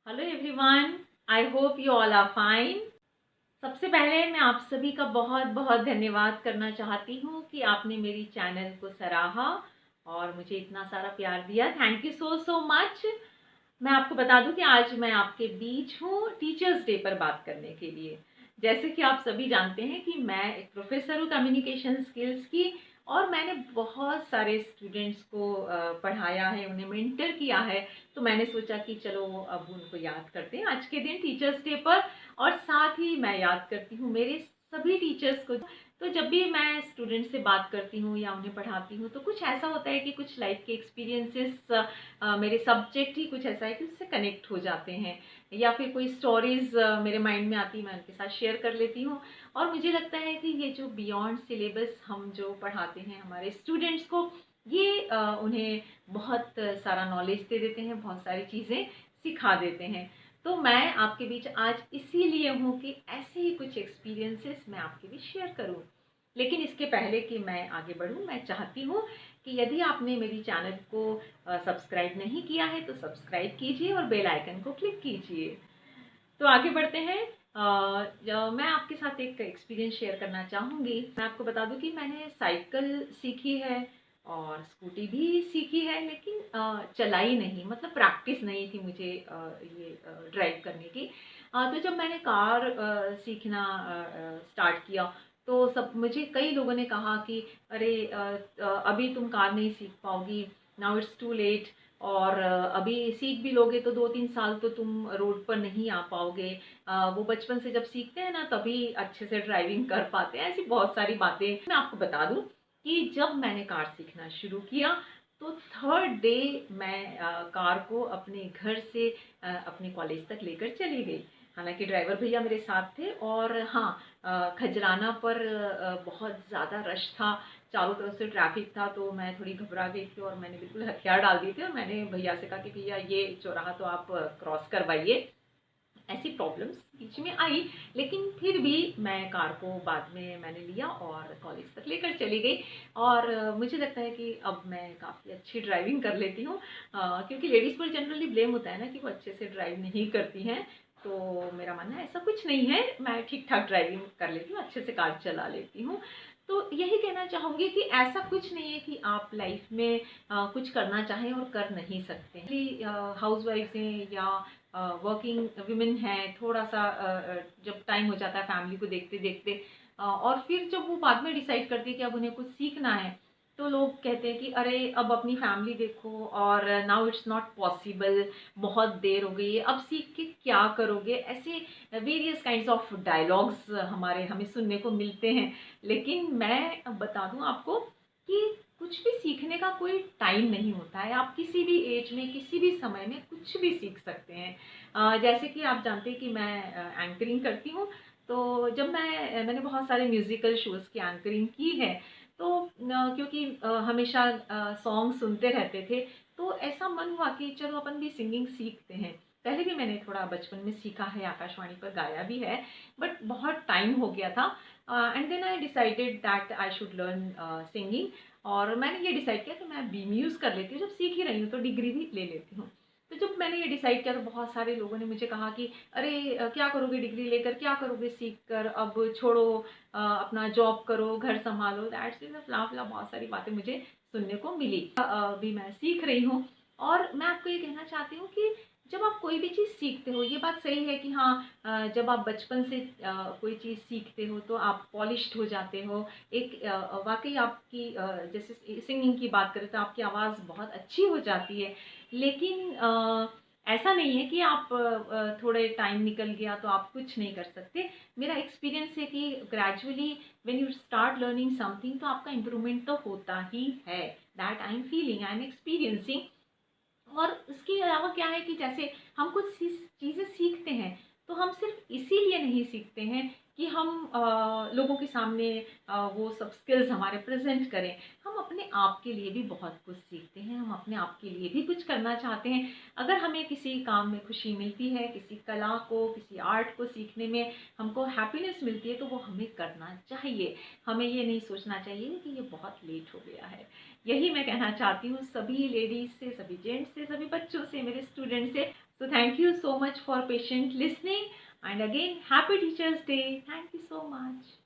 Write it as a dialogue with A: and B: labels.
A: Hello everyone, I hope you all are fine. सबसे पहले मैं आप सभी का बहुत बहुत धन्यवाद करना चाहती हूँ कि आपने मेरी चैनल को सराहा और मुझे इतना सारा प्यार दिया। Thank you so so much. मैं आपको बता दूं कि आज मैं आपके बीच हूँ टीचर्स डे पर बात करने के लिए। जैसे कि आप सभी जानते हैं कि मैं एक प्रोफेसर हूँ कम्युनिकेशन स्किल्स की, और मैंने बहुत सारे स्टूडेंट्स को पढ़ाया है, उन्हें मेंटर किया है। तो मैंने सोचा कि चलो अब उनको याद करते हैं आज के दिन टीचर्स डे पर। और साथ ही मैं याद करती हूँ मेरे सभी टीचर्स को। तो जब भी मैं स्टूडेंट से बात करती हूँ या उन्हें पढ़ाती हूँ तो कुछ ऐसा होता है कि कुछ लाइफ के एक्सपीरियंसेस, मेरे सब्जेक्ट ही कुछ ऐसा है कि उससे कनेक्ट हो जाते हैं, या फिर कोई स्टोरीज मेरे माइंड में आती है, मैं उनके साथ शेयर कर लेती हूँ। और मुझे लगता है कि ये जो बियॉन्ड सिलेबस हम जो पढ़ाते हैं हमारे स्टूडेंट्स को, ये उन्हें बहुत सारा नॉलेज दे देते हैं, बहुत सारी चीज़ें सिखा देते हैं। तो मैं आपके बीच आज इसीलिए हूँ कि ऐसे ही कुछ एक्सपीरियंसेस मैं आपके बीच शेयर करूँ। लेकिन इसके पहले कि मैं आगे बढ़ूँ, मैं चाहती हूँ कि यदि आपने मेरी चैनल को सब्सक्राइब नहीं किया है तो सब्सक्राइब कीजिए और बेल आइकन को क्लिक कीजिए। तो आगे बढ़ते हैं। मैं आपके साथ एक एक्सपीरियंस शेयर करना चाहूँगी। मैं आपको बता दूँ कि मैंने साइकिल सीखी है और स्कूटी भी सीखी है, लेकिन चलाई नहीं, मतलब प्रैक्टिस नहीं थी मुझे ये ड्राइव करने की। तो जब मैंने कार सीखना स्टार्ट किया तो सब मुझे कई लोगों ने कहा कि अरे अभी तुम कार नहीं सीख पाओगी, नाउ इट्स टू लेट, और अभी सीख भी लोगे तो 2-3 साल तो तुम रोड पर नहीं आ पाओगे। वो बचपन से जब सीखते हैं ना तभी अच्छे से ड्राइविंग कर पाते हैं। ऐसी बहुत सारी बातें मैं आपको बता दूं कि जब मैंने कार सीखना शुरू किया तो थर्ड डे मैं कार को अपने घर से अपने कॉलेज तक लेकर चली गई। हालांकि ड्राइवर भैया मेरे साथ थे, और हाँ, खजराना पर बहुत ज़्यादा रश था, चारों तरफ से ट्रैफिक था, तो मैं थोड़ी घबरा गई थी और मैंने बिल्कुल हथियार डाल दिए थे और मैंने भैया से कहा कि भैया ये चौराहा तो आप क्रॉस करवाइए। ऐसी प्रॉब्लम्स बीच में आई, लेकिन फिर भी मैं कार को बाद में मैंने लिया और कॉलेज तक लेकर चली गई। और मुझे लगता है कि अब मैं काफ़ी अच्छी ड्राइविंग कर लेती हूँ, क्योंकि लेडीज़ पर जनरली ब्लेम होता है ना कि वो अच्छे से ड्राइव नहीं करती हैं। तो मेरा मानना है ऐसा कुछ नहीं है, मैं ठीक ठाक ड्राइविंग कर लेती हूँ, अच्छे से कार चला लेती हूँ। तो यही कहना चाहूँगी कि ऐसा कुछ नहीं है कि आप लाइफ में कुछ करना चाहें और कर नहीं सकते। हाउस वाइफ हैं या वर्किंग वुमेन है, थोड़ा सा जब टाइम हो जाता है फैमिली को देखते देखते, और फिर जब वो बाद में डिसाइड करती है कि अब उन्हें कुछ सीखना है, तो लोग कहते हैं कि अरे अब अपनी फैमिली देखो और नाउ इट्स नॉट पॉसिबल, बहुत देर हो गई है, अब सीख के क्या करोगे। ऐसे वेरियस काइंड्स ऑफ डायलॉग्स हमें सुनने को मिलते हैं। लेकिन मैं बता दूं आपको कि कुछ भी सीखने का कोई टाइम नहीं होता है। आप किसी भी एज में किसी भी समय में कुछ भी सीख सकते हैं। जैसे कि आप जानते हैं कि मैं एंकरिंग करती हूँ। तो जब मैंने बहुत सारे म्यूजिकल शोज़ की एंकरिंग की है, तो क्योंकि हमेशा सॉन्ग सुनते रहते थे, तो ऐसा मन हुआ कि चलो अपन भी सिंगिंग सीखते हैं। पहले भी मैंने थोड़ा बचपन में सीखा है, आकाशवाणी पर गाया भी है, बट बहुत टाइम हो गया था। And then I decided that I should learn singing. और मैंने ये डिसाइड किया कि मैं बीम्यूज़ कर लेती हूँ, जब सीख ही रही हूँ तो डिग्री भी ले लेती हूँ। तो जब मैंने ये डिसाइड किया तो बहुत सारे लोगों ने मुझे कहा कि अरे क्या करोगे डिग्री लेकर, क्या करोगे सीख कर, अब छोड़ो, अपना जॉब करो, घर संभालो, दैट्स इज फला फला, बहुत सारी बातें मुझे सुनने को मिली। अभी मैं सीख रही हूँ। और मैं आपको ये कहना चाहती हूँ कि जब आप कोई भी चीज़ सीखते हो, ये बात सही है कि हाँ, जब आप बचपन से कोई चीज़ सीखते हो तो आप पॉलिश्ड हो जाते हो। एक वाकई आपकी जैसे सिंगिंग की बात करें तो आपकी आवाज़ बहुत अच्छी हो जाती है। लेकिन ऐसा नहीं है कि आप थोड़े टाइम निकल गया तो आप कुछ नहीं कर सकते। मेरा एक्सपीरियंस है कि gradually when you start learning something तो आपका इम्प्रूवमेंट तो होता ही है। That I am feeling, I am experiencing. और उसके अलावा क्या है कि जैसे हम कुछ चीज़ें सीखते हैं तो हम सिर्फ इसीलिए नहीं सीखते हैं कि हम लोगों के सामने वो सब स्किल्स हमारे प्रेजेंट करें। हम अपने आप के लिए भी बहुत कुछ सीखते हैं, हम अपने आप के लिए भी कुछ करना चाहते हैं। अगर हमें किसी काम में खुशी मिलती है, किसी कला को, किसी आर्ट को सीखने में हमको हैप्पीनेस मिलती है, तो वो हमें करना चाहिए। हमें ये नहीं सोचना चाहिए कि ये बहुत लेट हो गया है। यही मैं कहना चाहती हूँ सभी लेडीज़ से, सभी जेंट्स से, सभी बच्चों से, मेरे स्टूडेंट से। So thank you so much for patient listening, and again happy Teachers Day. Thank you so much.